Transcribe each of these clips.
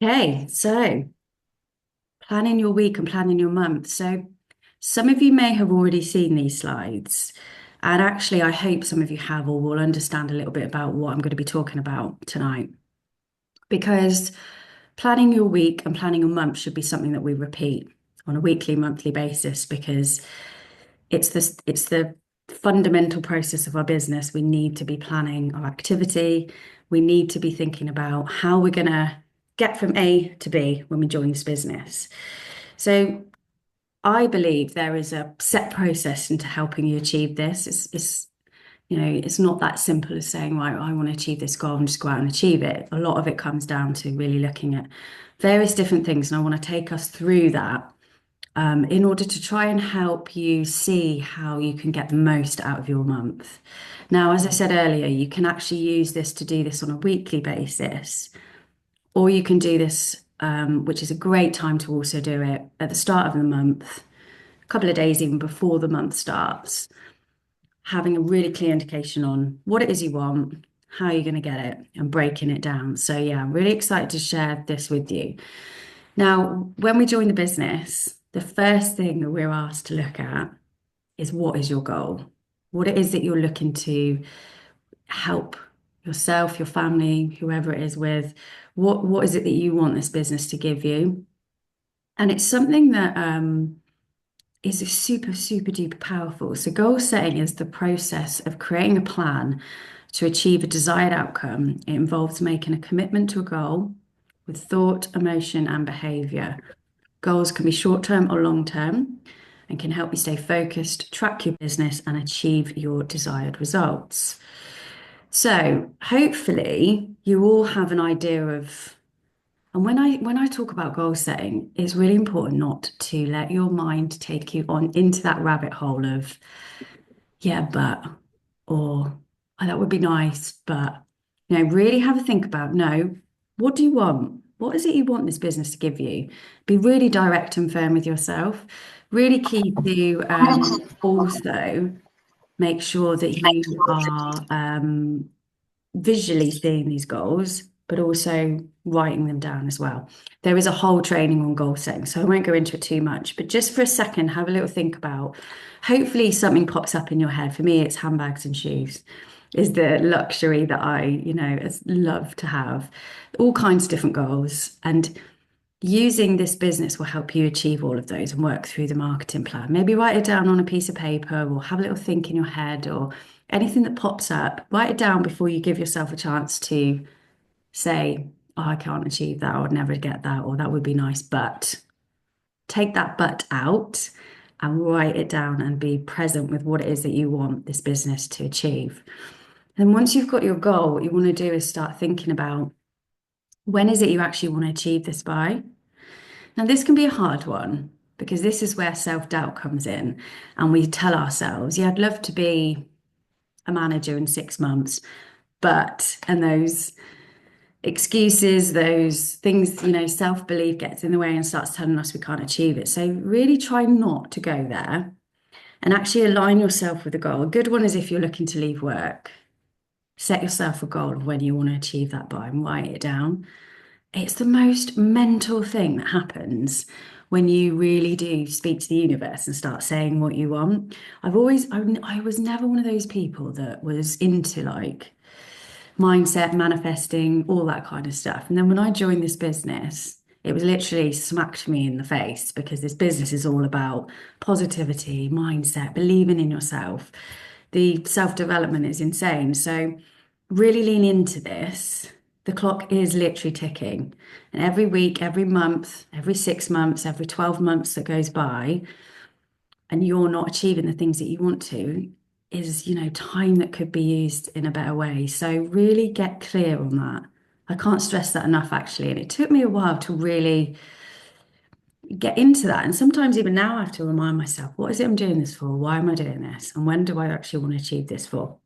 Okay, so planning your week and planning your month. So some of you may have already seen these slides, and actually, I hope some of you have or will understand a little bit about what I'm going to be talking about tonight. Because planning your week and planning your month should be something that we repeat on a weekly, monthly basis because it's the fundamental process of our business. We need to be planning our activity. We need to be thinking about how we're going to get from A to B when we join this business. So I believe there is a set process into helping you achieve this. It's not that simple as saying, right, I want to achieve this goal and just go out and achieve it. A lot of it comes down to really looking at various different things, and I want to take us through that in order to try and help you see how you can get the most out of your month. Now, as I said earlier, you can actually use this to do this on a weekly basis, or you can do this, which is a great time to also do it at the start of the month, a couple of days even before the month starts, having a really clear indication on what it is you want, how you're going to get it, and breaking it down. So, yeah, I'm really excited to share this with you. Now, when we join the business, the first thing that we're asked to look at is what is your goal? What it is that you're looking to help yourself, your family, whoever it is with. What is it that you want this business to give you? And it's something that is super, super duper powerful. So goal setting is the process of creating a plan to achieve a desired outcome. It involves making a commitment to a goal with thought, emotion, and behavior. Goals can be short term or long term and can help you stay focused, track your business, and achieve your desired results. So, hopefully, you all have an idea of, and when I talk about goal setting, it's really important not to let your mind take you on into that rabbit hole of, yeah, but, or oh, that would be nice, but really have a think about, no, what do you want? What is it you want this business to give you? Be really direct and firm with yourself. Really key to also make sure that you are visually seeing these goals, but also writing them down as well. There is a whole training on goal setting, so I won't go into it too much, but just for a second, have a little think about, hopefully something pops up in your head. For me, it's handbags and shoes is the luxury that I love to have. All kinds of different goals. And using this business will help you achieve all of those and work through the marketing plan. Maybe write it down on a piece of paper or have a little think in your head or anything that pops up. Write it down before you give yourself a chance to say, oh, I can't achieve that, I would never get that, or that would be nice, but take that but out and write it down and be present with what it is that you want this business to achieve. And once you've got your goal, what you want to do is start thinking about when is it you actually want to achieve this by? Now, this can be a hard one because this is where self-doubt comes in. And we tell ourselves, yeah, I'd love to be a manager in 6 months, and those excuses, those things, self-belief gets in the way and starts telling us we can't achieve it. So really try not to go there and actually align yourself with a goal. A good one is if you're looking to leave work, set yourself a goal of when you want to achieve that by and write it down. It's the most mental thing that happens when you really do speak to the universe and start saying what you want. I was never one of those people that was into like mindset, manifesting, all that kind of stuff. And then when I joined this business, it was literally smacked me in the face because this business is all about positivity, mindset, believing in yourself. The self-development is insane. So really lean into this. The clock is literally ticking. And every week, every month, every 6 months, every 12 months that goes by, and you're not achieving the things that you want to, is, time that could be used in a better way. So really get clear on that. I can't stress that enough, actually. And it took me a while to really get into that. And sometimes even now I have to remind myself, what is it I'm doing this for? Why am I doing this? And when do I actually want to achieve this for?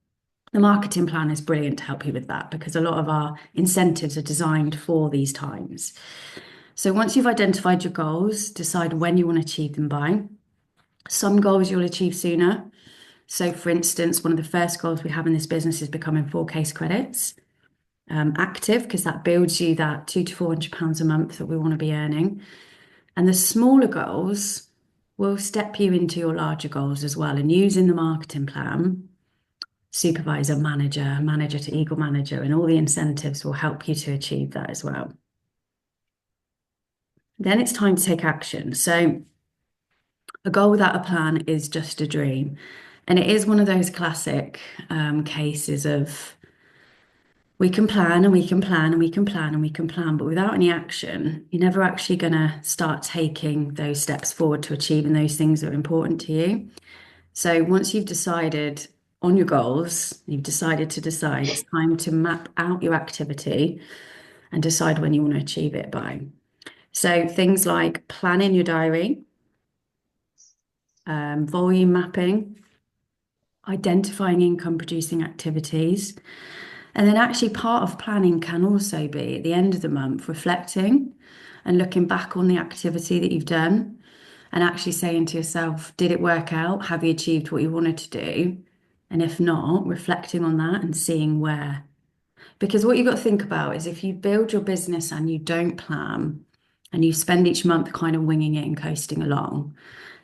The marketing plan is brilliant to help you with that because a lot of our incentives are designed for these times. So once you've identified your goals, decide when you want to achieve them by. Some goals you'll achieve sooner. So, for instance, one of the first goals we have in this business is becoming 4 case credits. active because that builds you that £200 to £400 a month that we want to be earning. And the smaller goals will step you into your larger goals as well. And using the marketing plan, supervisor, manager, manager to eagle manager, and all the incentives will help you to achieve that as well. Then it's time to take action. So a goal without a plan is just a dream. And it is one of those classic cases of we can plan and we can plan and we can plan and we can plan, but without any action, you're never actually going to start taking those steps forward to achieving those things that are important to you. So once you've decided on your goals, you've decided to decide, it's time to map out your activity and decide when you want to achieve it by. So things like planning your diary, volume mapping, identifying income producing activities. And then actually part of planning can also be at the end of the month reflecting and looking back on the activity that you've done and actually saying to yourself, did it work out? Have you achieved what you wanted to do? And if not, reflecting on that and seeing where. Because what you've got to think about is if you build your business and you don't plan and you spend each month kind of winging it and coasting along,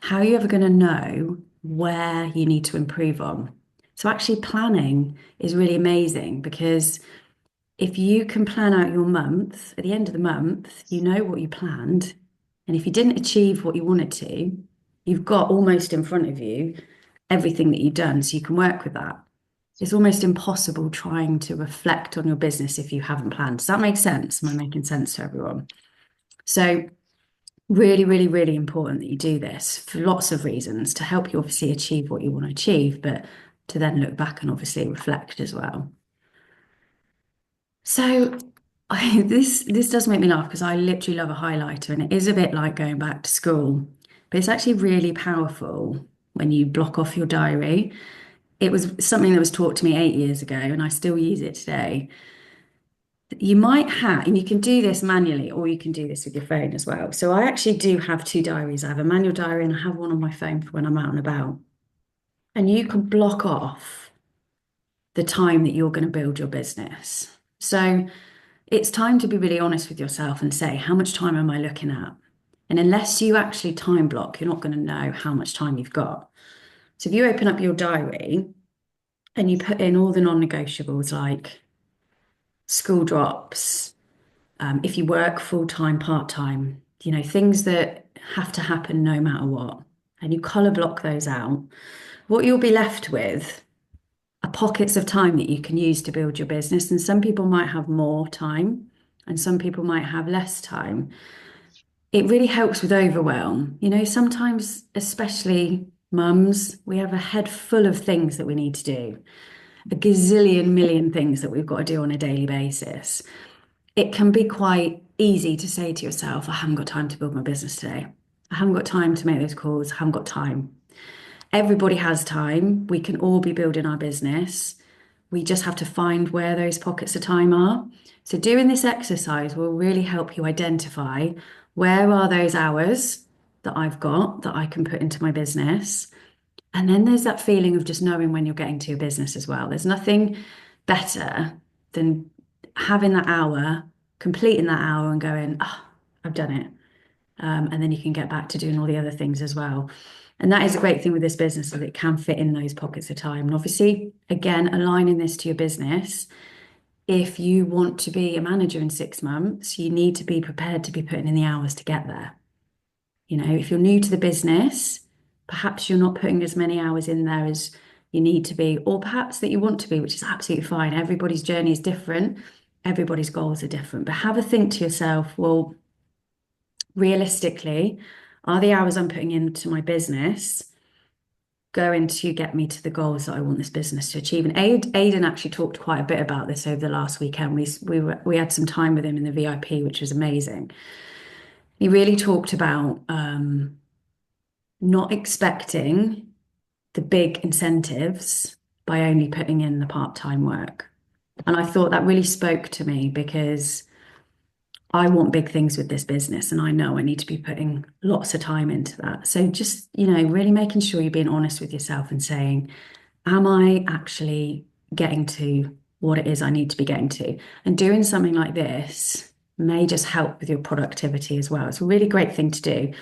how are you ever going to know where you need to improve on? So actually planning is really amazing because if you can plan out your month, at the end of the month, you know what you planned. And if you didn't achieve what you wanted to, you've got almost in front of you everything that you've done, so you can work with that. It's almost impossible trying to reflect on your business if you haven't planned. Does that make sense? Am I making sense to everyone? So really, really, really important that you do this for lots of reasons to help you obviously achieve what you want to achieve, but to then look back and obviously reflect as well. So this does make me laugh because I literally love a highlighter and it is a bit like going back to school, but it's actually really powerful when you block off your diary. It was something that was taught to me 8 years ago and I still use it today. You might have, and you can do this manually or you can do this with your phone as well. So I actually do have two diaries. I have a manual diary and I have one on my phone for when I'm out and about. And you can block off the time that you're going to build your business. So it's time to be really honest with yourself and say, how much time am I looking at? And unless you actually time block, you're not going to know how much time you've got. So if you open up your diary and you put in all the non-negotiables like school drops, if you work full-time, part-time, things that have to happen no matter what, and you color block those out, what you'll be left with are pockets of time that you can use to build your business. And some people might have more time and some people might have less time. It really helps with overwhelm. Sometimes, especially mums, we have a head full of things that we need to do, a gazillion million things that we've got to do on a daily basis. It can be quite easy to say to yourself, I haven't got time to build my business today. I haven't got time to make those calls. I haven't got time. Everybody has time. We can all be building our business. We just have to find where those pockets of time are. So doing this exercise will really help you identify where are those hours that I've got that I can put into my business. And then there's that feeling of just knowing when you're getting to your business as well. There's nothing better than having that hour, completing that hour and going, oh, I've done it. And then you can get back to doing all the other things as well. And that is a great thing with this business, that it can fit in those pockets of time. And obviously, again, aligning this to your business, if you want to be a manager in 6 months, you need to be prepared to be putting in the hours to get there. If you're new to the business, perhaps you're not putting as many hours in there as you need to be, or perhaps that you want to be, which is absolutely fine. Everybody's journey is different. Everybody's goals are different. But have a think to yourself, well, realistically, are the hours I'm putting into my business going to get me to the goals that I want this business to achieve? And Aidan actually talked quite a bit about this over the last weekend. We had some time with him in the VIP, which was amazing. He really talked about not expecting the big incentives by only putting in the part-time work. And I thought that really spoke to me because I want big things with this business and I know I need to be putting lots of time into that. So just, really making sure you're being honest with yourself and saying, am I actually getting to what it is I need to be getting to. And doing something like this may just help with your productivity as well. It's a really great thing to do.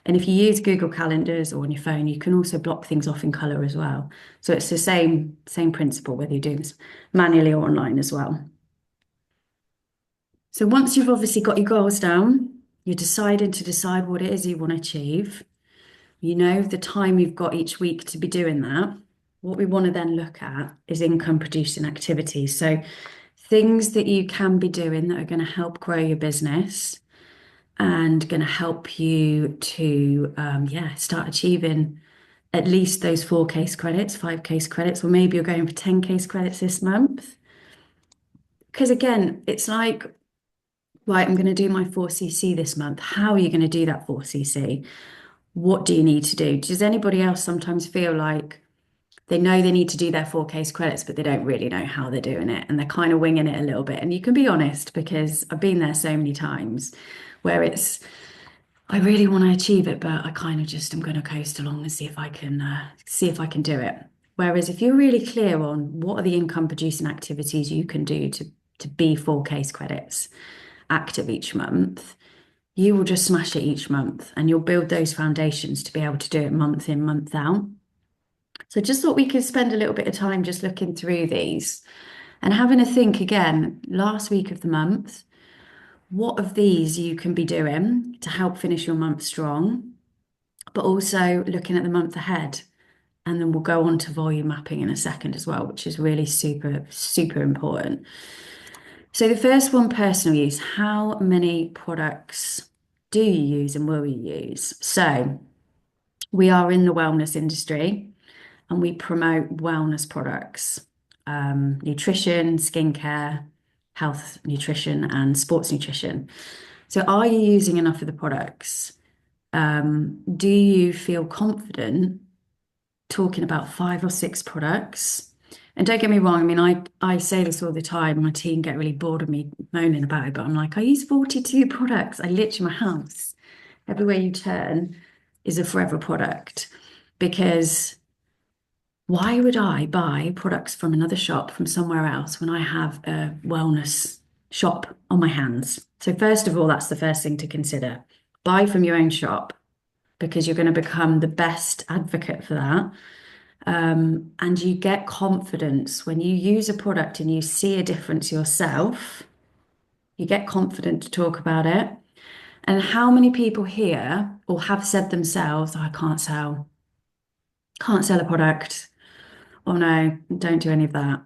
And if you use Google Calendars or on your phone, you can also block things off in color as well. So it's the same principle whether you're doing this manually or online as well. So once you've obviously got your goals down, you're deciding to decide what it is you want to achieve. You know the time you've got each week to be doing that. What we want to then look at is income producing activities. So things that you can be doing that are going to help grow your business and going to help you to start achieving at least those 4 case credits, 5 case credits, or maybe you're going for 10 case credits this month. Because again, it's like, right, I'm going to do my 4cc this month. How are you going to do that 4cc? What do you need to do? Does anybody else sometimes feel like they know they need to do their 4 case credits, but they don't really know how they're doing it and they're kind of winging it a little bit? And you can be honest, because I've been there so many times where I really want to achieve it, but I kind of just am going to coast along and see if I can do it. Whereas if you're really clear on what are the income producing activities you can do to be 4 case credits active each month, you will just smash it each month and you'll build those foundations to be able to do it month in, month out. So just thought we could spend a little bit of time just looking through these and having a think again, last week of the month, what of these you can be doing to help finish your month strong, but also looking at the month ahead. And then we'll go on to volume mapping in a second as well, which is really super, super important. So the first one, personal use. How many products do you use and will you use? So we are in the wellness industry and we promote wellness products, nutrition, skincare, health nutrition, and sports nutrition. So are you using enough of the products? Do you feel confident talking about 5 or 6 products? And don't get me wrong, I mean, I say this all the time. My team get really bored of me moaning about it, but I'm like, I use 42 products. I literally, my house, everywhere you turn is a Forever product because why would I buy products from another shop from somewhere else when I have a wellness shop on my hands? So first of all, that's the first thing to consider. Buy from your own shop because you're going to become the best advocate for that. And you get confidence when you use a product and you see a difference yourself, you get confident to talk about it. And how many people here or have said themselves, "Oh, I can't sell a product. Oh no, don't do any of that."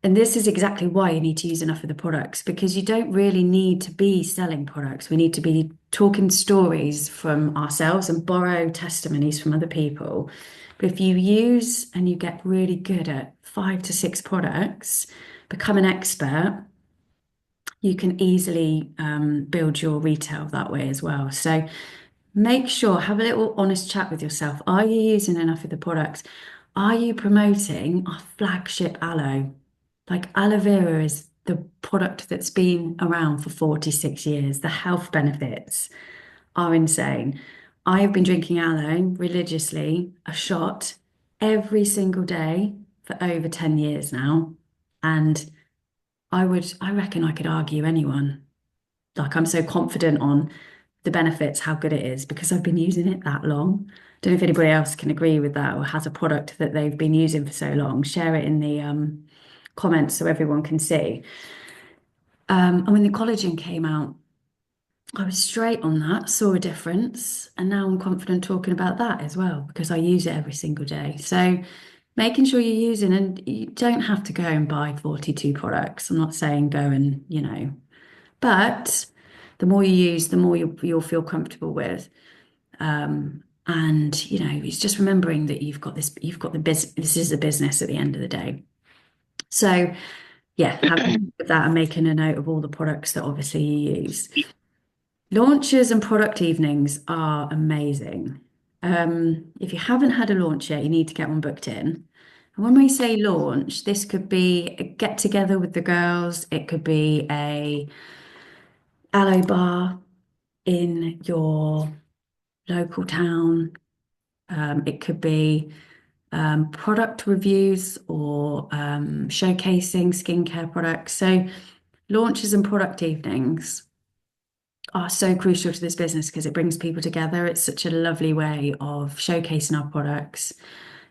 And this is exactly why you need to use enough of the products because you don't really need to be selling products. We need to be talking stories from ourselves and borrow testimonies from other people. But if you use and you get really good at 5 to 6 products, become an expert, you can easily build your retail that way as well. So make sure, have a little honest chat with yourself. Are you using enough of the products? Are you promoting our flagship aloe? Like aloe vera is the product that's been around for 46 years. The health benefits are insane. I have been drinking aloe religiously, a shot every single day for over 10 years now. And I reckon I could argue anyone. Like I'm so confident on the benefits, how good it is, because I've been using it that long. Don't know if anybody else can agree with that or has a product that they've been using for so long. Share it in the comments so everyone can see. And when the collagen came out, I was straight on that, saw a difference, and now I'm confident talking about that as well because I use it every single day. So making sure you're using, and you don't have to go and buy 42 products. I'm not saying go and, but the more you use, the more you'll feel comfortable with. And it's just remembering that you've got the business. This is a business at the end of the day. So yeah, having that and making a note of all the products that obviously you use. Launches and product evenings are amazing. If you haven't had a launch yet, you need to get one booked in. And when we say launch, this could be a get together with the girls. It could be a aloe bar in your local town. It could be product reviews or showcasing skincare products. So launches and product evenings are so crucial to this business because it brings people together. It's such a lovely way of showcasing our products.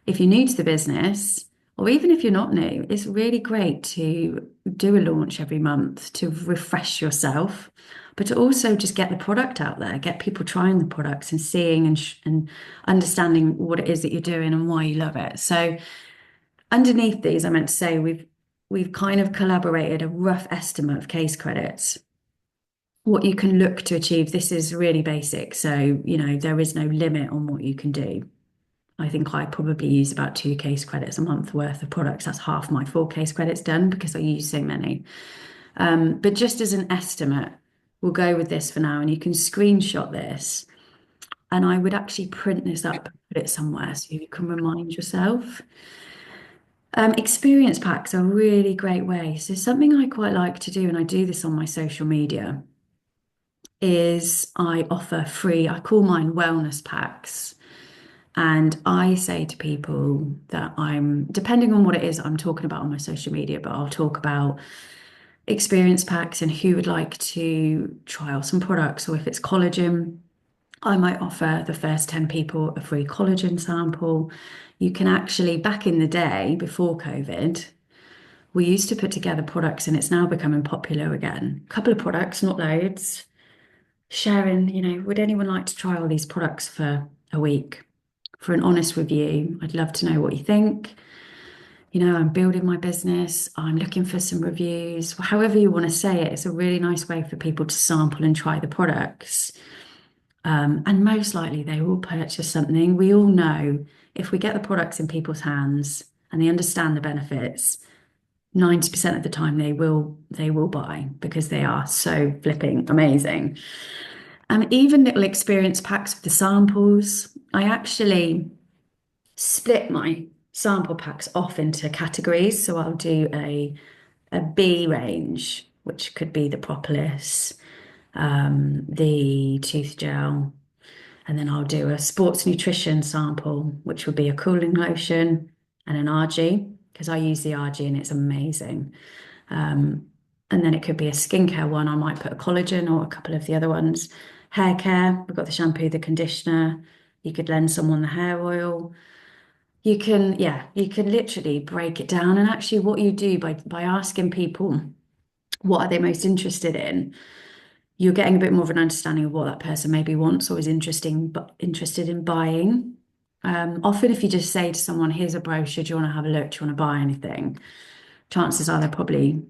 If you're new to the business, or even if you're not new, it's really great to do a launch every month to refresh yourself, but to also just get the product out there, get people trying the products and seeing and understanding what it is that you're doing and why you love it. So underneath these, I meant to say we've kind of collaborated a rough estimate of case credits, what you can look to achieve. This is really basic. So, there is no limit on what you can do. I think I probably use about 2 case credits a month worth of products. That's half my 4 case credits done because I use so many. But just as an estimate, we'll go with this for now, and you can screenshot this. And I would actually print this up and put it somewhere so you can remind yourself. Experience packs are a really great way. So something I quite like to do, and I do this on my social media, is I offer free, I call mine wellness packs. And I say to people that depending on what it is I'm talking about on my social media, but I'll talk about experience packs and who would like to trial some products, or if it's collagen, I might offer the first 10 people a free collagen sample. You can actually, back in the day before COVID, we used to put together products and it's now becoming popular again. A couple of products, not loads. Sharing, would anyone like to try all these products for a week for an honest review? I'd love to know what you think. I'm building my business. I'm looking for some reviews. However you want to say it, it's a really nice way for people to sample and try the products. And most likely they will purchase something. We all know if we get the products in people's hands and they understand the benefits, 90% of the time they will buy because they are so flipping amazing. And even little experience packs with the samples. I actually split my sample packs off into categories. So I'll do a B range, which could be the propolis, the tooth gel, and then I'll do a sports nutrition sample, which would be a cooling lotion and an RG, because I use the RG and it's amazing. And then it could be a skincare one. I might put a collagen or a couple of the other ones. Hair care, we've got the shampoo, the conditioner. You could lend someone the hair oil. You can literally break it down. And actually what you do by asking people what are they most interested in, you're getting a bit more of an understanding of what that person maybe wants or is interested in buying. Often if you just say to someone, here's a brochure, do you want to have a look? Do you want to buy anything? Chances are they probably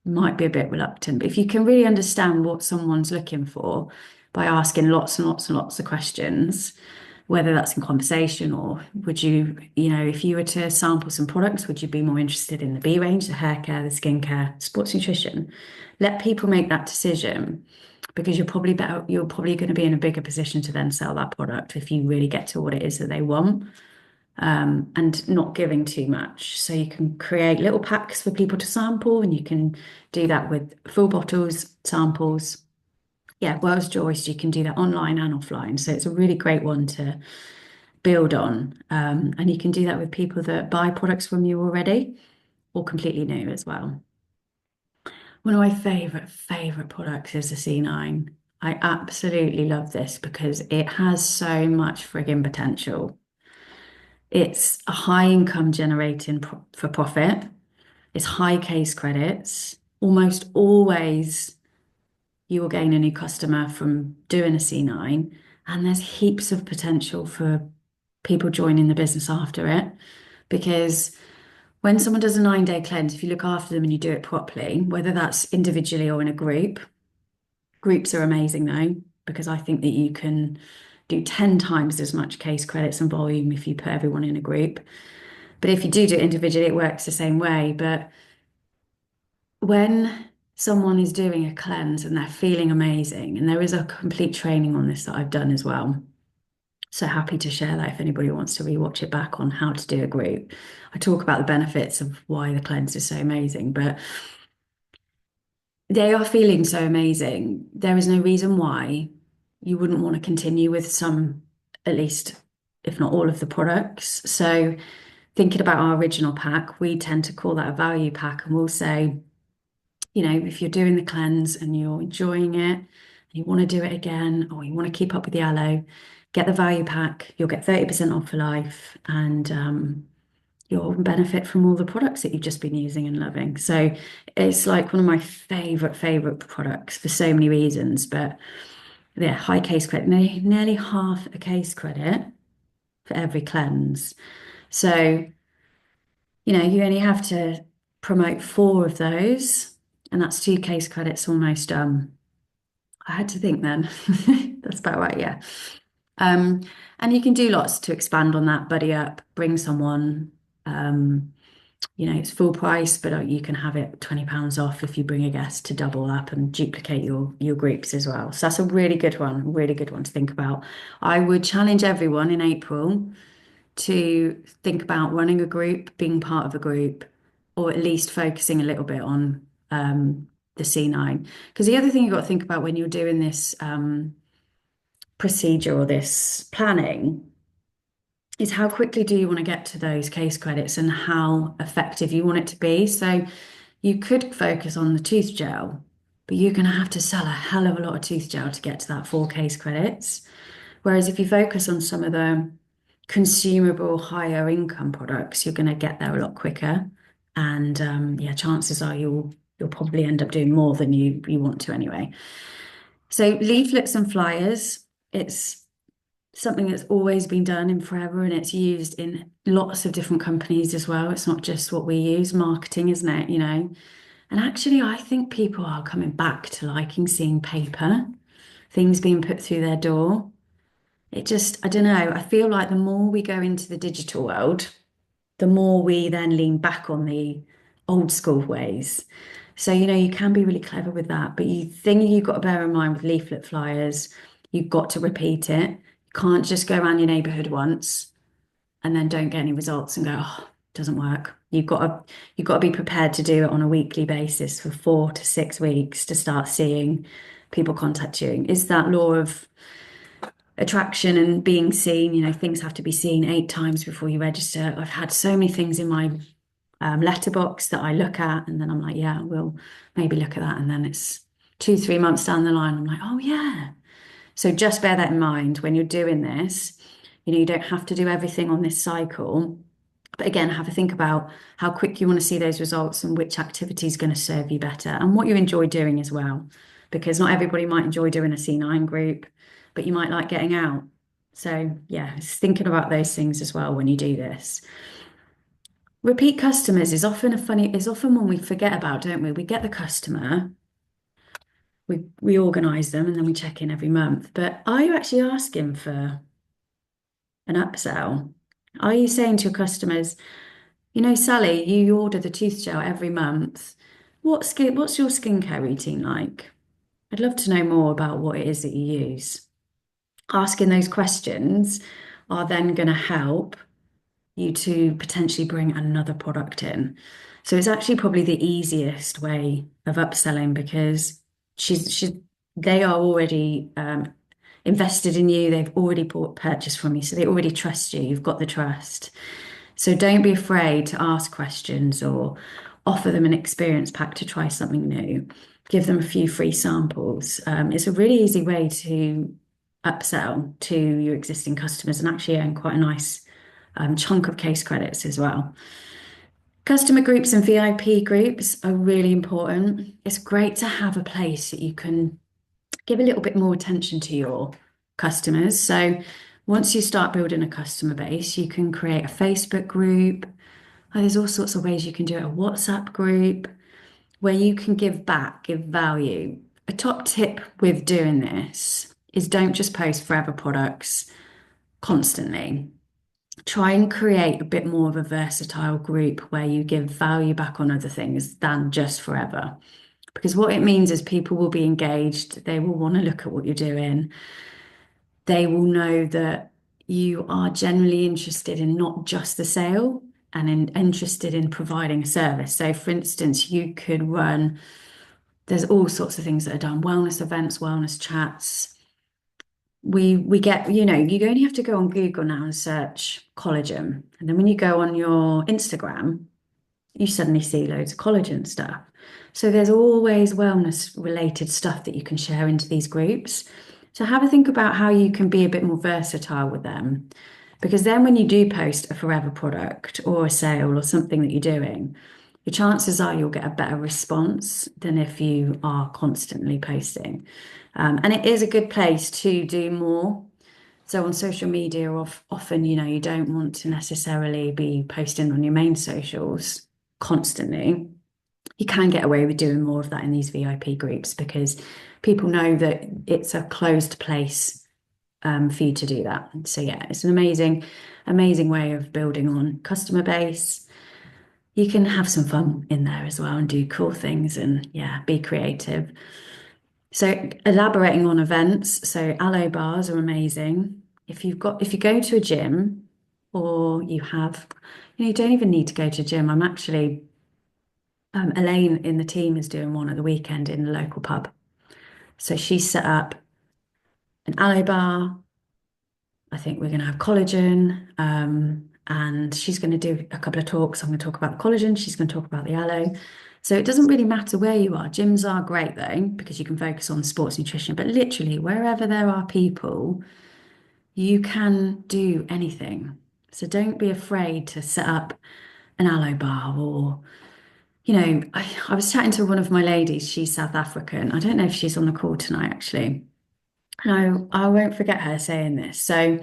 might be a bit reluctant. But if you can really understand what someone's looking for by asking lots and lots and lots of questions, whether that's in conversation or would you, if you were to sample some products, would you be more interested in the B range, the hair care, the skincare, sports nutrition? Let people make that decision because you're probably going to be in a bigger position to then sell that product if you really get to what it is that they want. And not giving too much. So you can create little packs for people to sample, and you can do that with full bottles, samples. Yeah, Wells Joyce, you can do that online and offline. So it's a really great one to build on. And you can do that with people that buy products from you already or completely new as well. One of my favorite products is the C9. I absolutely love this because it has so much frigging potential. It's a high income generating for profit. It's high case credits. Almost always you will gain a new customer from doing a C9. And there's heaps of potential for people joining the business after it. Because when someone does a 9-day cleanse, if you look after them and you do it properly, whether that's individually or in a group, groups are amazing though, because I think that you can do 10 times as much case credits and volume if you put everyone in a group. But if you do it individually, it works the same way. But when someone is doing a cleanse and they're feeling amazing, and there is a complete training on this that I've done as well. So happy to share that if anybody wants to rewatch it back on how to do a group. I talk about the benefits of why the cleanse is so amazing, but they are feeling so amazing. There is no reason why you wouldn't want to continue with some, at least, if not all of the products. So thinking about our original pack, we tend to call that a value pack, and we'll say, if you're doing the cleanse and you're enjoying it, and you want to do it again, or you want to keep up with the aloe, get the value pack. You'll get 30% off for life, and you'll benefit from all the products that you've just been using and loving. So it's like one of my favorite products for so many reasons. But yeah, high case credit, nearly half a case credit for every cleanse. So, you only have to promote 4 of those, and that's 2 case credits almost. I had to think then. That's about right, yeah. Um, and you can do lots to expand on that, buddy up, bring someone. It's full price, but you can have it £20 off if you bring a guest to double up and duplicate your groups as well. So that's a really good one to think about. I would challenge everyone in April to think about running a group, being part of a group, or at least focusing a little bit on the C9. Because the other thing you've got to think about when you're doing this procedure or this planning is how quickly do you want to get to those case credits and how effective you want it to be. So you could focus on the tooth gel, but you're going to have to sell a hell of a lot of tooth gel to get to that 4 case credits. Whereas if you focus on some of the consumable higher income products, you're going to get there a lot quicker. And yeah, chances are you'll probably end up doing more than you want to anyway. So leaflets and flyers, it's something that's always been done in forever, and it's used in lots of different companies as well. It's not just what we use, marketing, isn't it? And actually, I think people are coming back to liking seeing paper, things being put through their door. I don't know, I feel like the more we go into the digital world, the more we then lean back on the old school ways. So, you can be really clever with that, but you've got to bear in mind with leaflet flyers, you've got to repeat it. You can't just go around your neighborhood once and then don't get any results and go, oh, it doesn't work. You've got to be prepared to do it on a weekly basis for 4 to 6 weeks to start seeing people contact you. Is that law of attraction and being seen? Things have to be seen 8 times before you register. I've had so many things in my letterbox that I look at, and then I'm like, yeah, we'll maybe look at that. And then it's 2, 3 months down the line, I'm like, oh, yeah. So just bear that in mind when you're doing this. You don't have to do everything on this cycle. But again, have a think about how quick you want to see those results and which activity is going to serve you better and what you enjoy doing as well. Because not everybody might enjoy doing a C9 group, but you might like getting out. So yeah, it's thinking about those things as well when you do this. Repeat customers is often one we forget about, don't we? We get the customer, we organise them, and then we check in every month. But are you actually asking for an upsell? Are you saying to your customers, Sally, you order the tooth gel every month. What's your skincare routine like? I'd love to know more about what it is that you use. Asking those questions are then going to help you to potentially bring another product in. So it's actually probably the easiest way of upselling because they are already invested in you. They've already purchased from you, so they already trust you. You've got the trust. So don't be afraid to ask questions or offer them an experience pack to try something new. Give them a few free samples. It's a really easy way to upsell to your existing customers and actually earn quite a nice chunk of case credits as well. Customer groups and VIP groups are really important. It's great to have a place that you can give a little bit more attention to your customers. So once you start building a customer base, you can create a Facebook group. There's all sorts of ways you can do it, a WhatsApp group where you can give back, give value. A top tip with doing this is don't just post forever products constantly. Try and create a bit more of a versatile group where you give value back on other things than just forever. Because what it means is people will be engaged, they will want to look at what you're doing, they will know that you are generally interested in not just the sale and interested in providing a service. So, for instance, there's all sorts of things that are done, wellness events, wellness chats, we get, you know, you only have to go on Google now and search collagen. And then when you go on your Instagram, you suddenly see loads of collagen stuff. So there's always wellness related stuff that you can share into these groups. So have a think about how you can be a bit more versatile with them. Because then when you do post a forever product or a sale or something that you're doing, your chances are you'll get a better response than if you are constantly posting. And it is a good place to do more. So on social media, often, you know, you don't want to necessarily be posting on your main socials constantly. You can get away with doing more of that in these VIP groups because people know that it's a closed place for you to do that. So yeah, it's an amazing, amazing way of building on customer base. You can have some fun in there as well and do cool things and yeah, be creative. So elaborating on events, so aloe bars are amazing. If you go to a gym or you have, you know, you don't even need to go to a gym. I'm actually Elaine in the team is doing one at the weekend in the local pub. So she's set up an aloe bar. I think we're going to have collagen, and she's going to do a couple of talks. I'm going to talk about the collagen. She's going to talk about the aloe. So it doesn't really matter where you are. Gyms are great though, because you can focus on sports nutrition, but literally wherever there are people, you can do anything. So don't be afraid to set up an aloe bar or, you know, I was chatting to one of my ladies, she's South African. I don't know if she's on the call tonight actually. No, I won't forget her saying this. So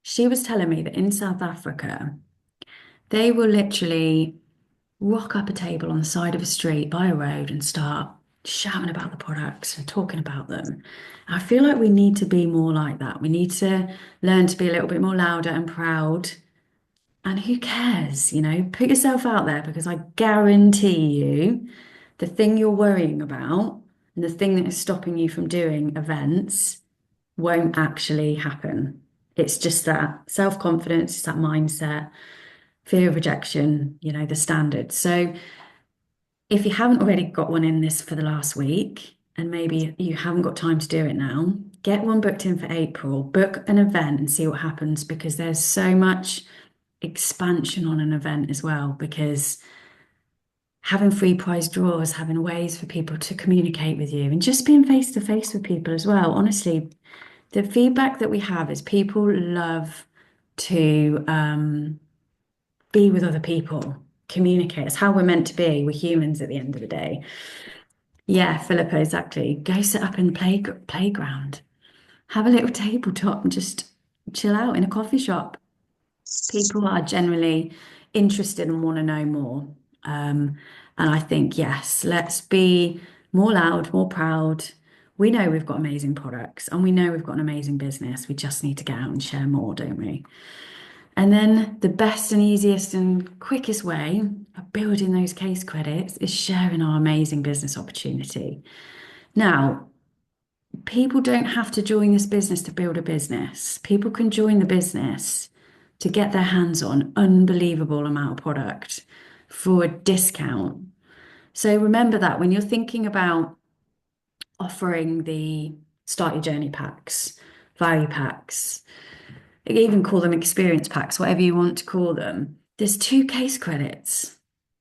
she was telling me that in South Africa, they will literally rock up a table on the side of a street by a road and start shouting about the products and talking about them. I feel like we need to be more like that. We need to learn to be a little bit more louder and proud. And who cares? You know, put yourself out there because I guarantee you the thing you're worrying about and the thing that is stopping you from doing events won't actually happen. It's just that self-confidence, it's that mindset, fear of rejection, you know, the standard. So if you haven't already got one in this for the last week, and maybe you haven't got time to do it now, get one booked in for April, book an event and see what happens because there's so much expansion on an event as well. Because having free prize draws, having ways for people to communicate with you, and just being face to face with people as well. Honestly, the feedback that we have is people love to be with other people, communicate. It's how we're meant to be. We're humans at the end of the day. Yeah, Philippa, exactly. Go sit up in the playground, have a little tabletop and just chill out in a coffee shop. People are generally interested and want to know more. And I think, yes, let's be more loud, more proud. We know we've got amazing products and we know we've got an amazing business. We just need to get out and share more, don't we? And then the best and easiest and quickest way of building those case credits is sharing our amazing business opportunity. Now, people don't have to join this business to build a business. People can join the business to get their hands on unbelievable amount of product for a discount. So remember that when you're thinking about offering the Start Your Journey packs, value packs, you can even call them experience packs, whatever you want to call them. There's 2 case credits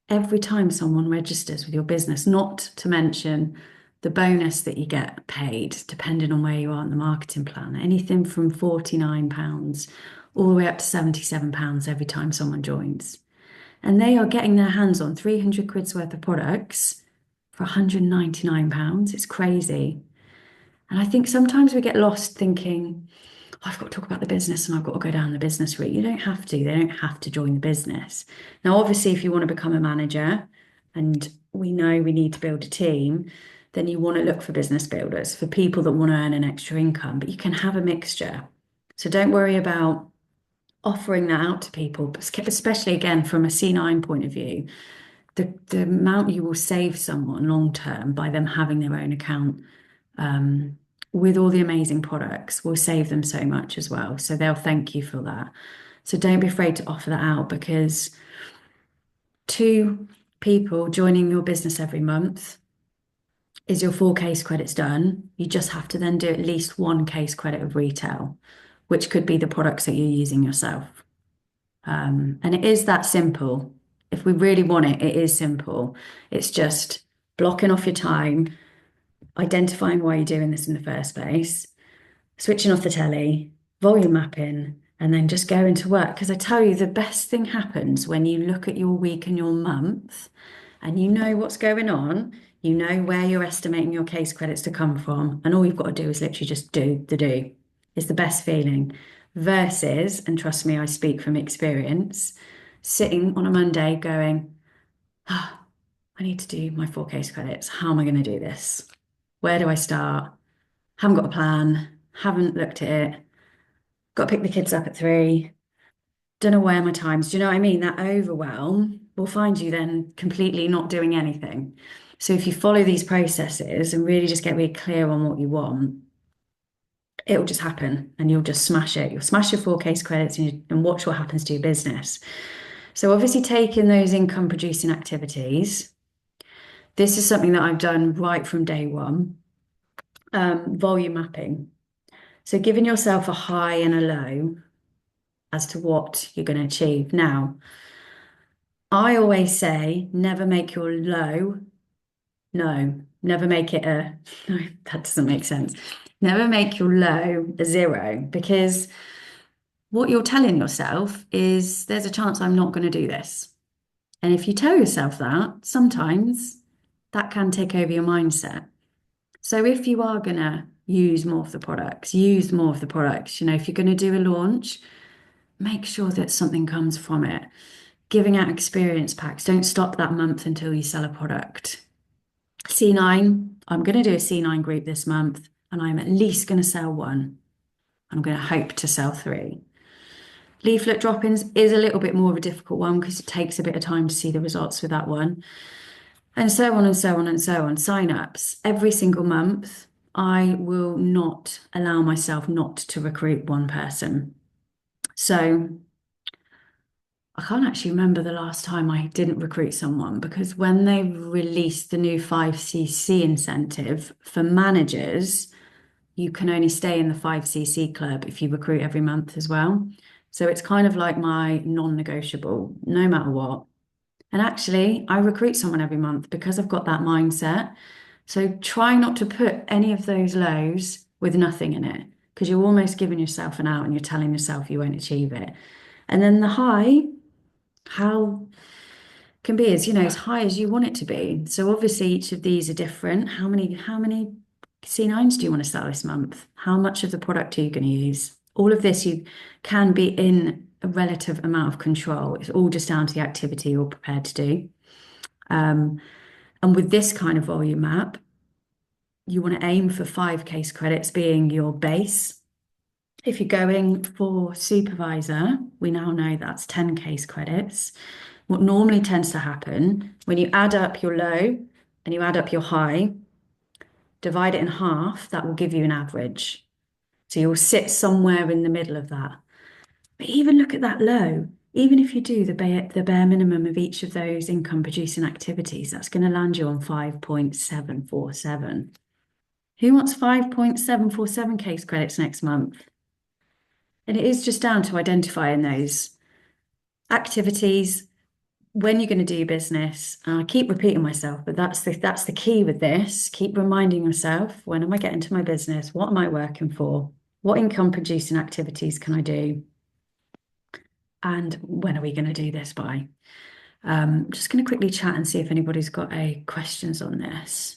every time someone registers with your business, not to mention the bonus that you get paid, depending on where you are in the marketing plan, anything from £49 all the way up to £77 every time someone joins. And they are getting their hands on 300 quid's worth of products for £199. It's crazy. And I think sometimes we get lost thinking, I've got to talk about the business and I've got to go down the business route. You don't have to. They don't have to join the business. Now, obviously, if you want to become a manager and we know we need to build a team, then you want to look for business builders, for people that want to earn an extra income, but you can have a mixture. So don't worry about offering that out to people, especially again from a C9 point of view. The amount you will save someone long term by them having their own account with all the amazing products will save them so much as well. So they'll thank you for that. So don't be afraid to offer that out because 2 people joining your business every month is your 4 case credits done. You just have to then do at least 1 case credit of retail, which could be the products that you're using yourself. And it is that simple. If we really want it, it is simple. It's just blocking off your time, identifying why you're doing this in the first place, switching off the telly, volume mapping, and then just going to work. Because I tell you, the best thing happens when you look at your week and your month and you know what's going on, you know where you're estimating your case credits to come from, and all you've got to do is literally just do the do. It's the best feeling. Versus, and trust me, I speak from experience, sitting on a Monday going, ah, I need to do my 4 case credits. How am I going to do this? Where do I start? Haven't got a plan, haven't looked at it, got to pick the kids up at 3, don't know where my time's. Do you know what I mean? That overwhelm will find you then completely not doing anything. So if you follow these processes and really just get really clear on what you want, it'll just happen and you'll just smash it. You'll smash your 4 case credits and watch what happens to your business. So obviously taking those income producing activities, this is something that I've done right from day one. Volume mapping. So giving yourself a high and a low as to what you're going to achieve. Now, I always say never make your low, no, never make it a, no, that doesn't make sense. Never make your low a 0, because what you're telling yourself is there's a chance I'm not going to do this. And if you tell yourself that, sometimes that can take over your mindset. So if you are going to use more of the products, use more of the products. If you're going to do a launch, make sure that something comes from it. Giving out experience packs. Don't stop that month until you sell a product. C9, I'm going to do a C9 group this month, and I'm at least going to sell 1. I'm going to hope to sell 3. Leaflet drop-ins is a little bit more of a difficult one because it takes a bit of time to see the results with that one. And so on and so on and so on. Sign-ups. Every single month, I will not allow myself not to recruit 1 person. So I can't actually remember the last time I didn't recruit someone, because when they released the new 5cc incentive for managers, you can only stay in the 5cc club if you recruit every month as well. So it's kind of like my non-negotiable, no matter what. And actually, I recruit someone every month because I've got that mindset. So try not to put any of those lows with nothing in it, because you're almost giving yourself an out and you're telling yourself you won't achieve it. And then the high, how can be as high as you want it to be. So obviously each of these are different. How many C9s do you want to sell this month? How much of the product are you going to use? All of this you can be in a relative amount of control. It's all just down to the activity you're prepared to do. And with this kind of volume map, you want to aim for 5 case credits being your base. If you're going for supervisor, we now know that's 10 case credits. What normally tends to happen when you add up your low and you add up your high, divide it in half, that will give you an average. So you'll sit somewhere in the middle of that. But even look at that low. Even if you do the bare minimum of each of those income producing activities, that's going to land you on 5.747. Who wants 5.747 case credits next month? And it is just down to identifying those activities when you're going to do your business. And I keep repeating myself, but that's the key with this. Keep reminding yourself, when am I getting to my business? What am I working for? What income producing activities can I do? And when are we going to do this by? Just going to quickly chat and see if anybody's got any questions on this.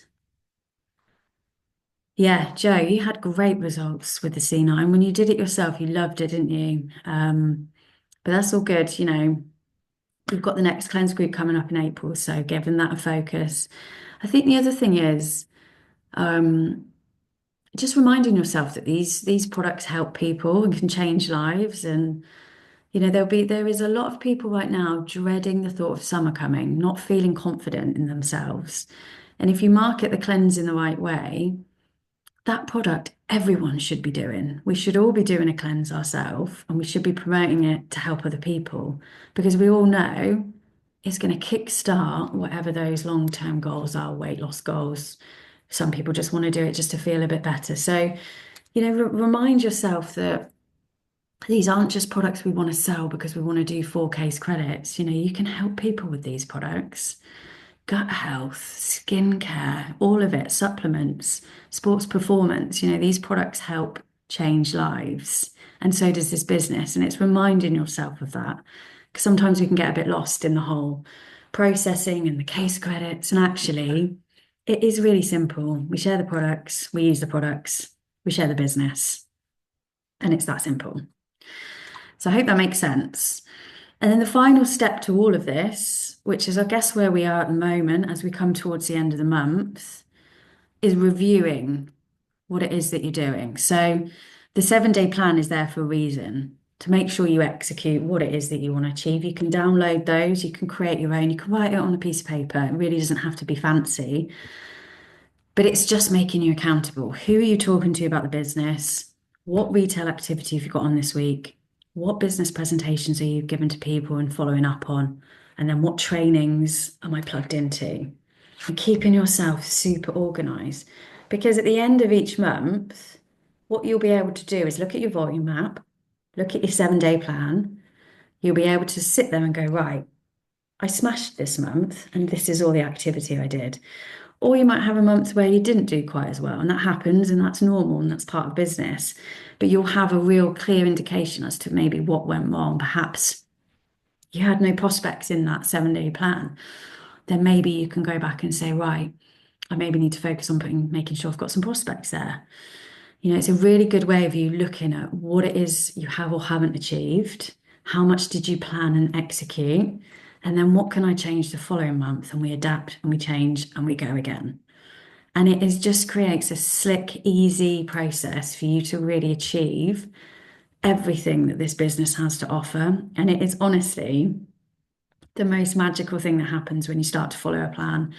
Yeah, Joe, you had great results with the C9. When you did it yourself, you loved it, didn't you? But that's all good. We've got the next cleanse group coming up in April, so giving that a focus. I think the other thing is just reminding yourself that these products help people and can change lives. And there is a lot of people right now dreading the thought of summer coming, not feeling confident in themselves. And if you market the cleanse in the right way, that product everyone should be doing. We should all be doing a cleanse ourselves, and we should be promoting it to help other people, because we all know it's going to kickstart whatever those long-term goals are, weight loss goals. Some people just want to do it just to feel a bit better. So, remind yourself that these aren't just products we want to sell because we want to do 4Ks credits. You can help people with these products. Gut health, skincare, all of it, supplements, sports performance. These products help change lives. And so does this business. And it's reminding yourself of that. Because sometimes we can get a bit lost in the whole processing and the case credits. And actually, it is really simple. We share the products, we use the products, we share the business. And it's that simple. So I hope that makes sense. And then the final step to all of this, which is, I guess, where we are at the moment as we come towards the end of the month, is reviewing what it is that you're doing. So the 7-day plan is there for a reason, to make sure you execute what it is that you want to achieve. You can download those, you can create your own, you can write it on a piece of paper. It really doesn't have to be fancy, but it's just making you accountable. Who are you talking to about the business? What retail activity have you got on this week? What business presentations are you giving to people and following up on? And then what trainings am I plugged into? And keeping yourself super organized. Because at the end of each month, what you'll be able to do is look at your volume map, look at your 7-day plan. You'll be able to sit there and go, right, I smashed this month and this is all the activity I did. Or you might have a month where you didn't do quite as well, and that happens, and that's normal, and that's part of business. But you'll have a real clear indication as to maybe what went wrong. Perhaps you had no prospects in that 7-day plan. Then maybe you can go back and say, right, I maybe need to focus on making sure I've got some prospects there. It's a really good way of you looking at what it is you have or haven't achieved. How much did you plan and execute? And then what can I change the following month? And we adapt and we change and we go again. And it just creates a slick, easy process for you to really achieve everything that this business has to offer. And it is honestly the most magical thing that happens when you start to follow a plan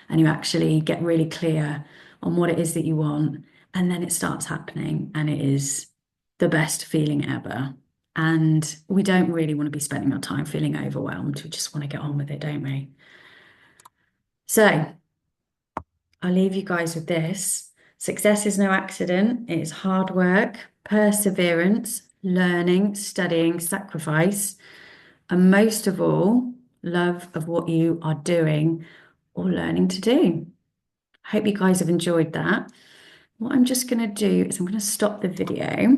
and you actually get really clear on what it is that you want. And then it starts happening, and it is the best feeling ever. And we don't really want to be spending our time feeling overwhelmed. We just want to get on with it, don't we? So I'll leave you guys with this. Success is no accident. It is hard work, perseverance, learning, studying, sacrifice, and most of all, love of what you are doing or learning to do. I hope you guys have enjoyed that. What I'm just going to do is I'm going to stop the video.